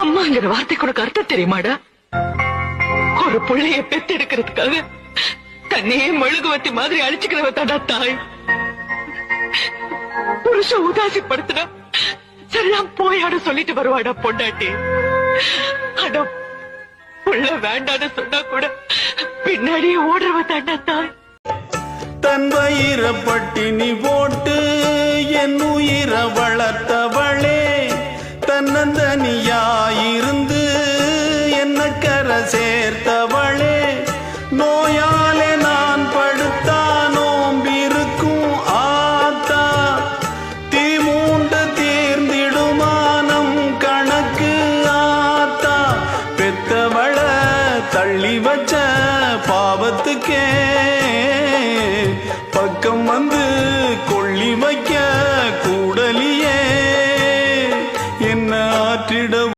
அம்மாங்கிற வார்த்தைக்கு உனக்கு அர்த்தம் தெரியுமாடா? ஒரு பிள்ளைய பெத்தெடுக்கிறதுக்காக தன்னையே மெழுகுவத்தி மாதிரி அழிச்சுக்கிறவ தாண்டா தாய். புருஷன் உதாசிப்படுத்தினா சரிதான் போயாட சொல்லிட்டு வருவாடா பொண்டாட்டி. அட புள்ள வேண்டான்னு சொன்னா கூட பின்னாடியே ஓடுறவ தாண்டா தாய். தன் வயிற பட்டினி போட்டு என் உயிர வளர்த்தவளே தன்னந்தனியா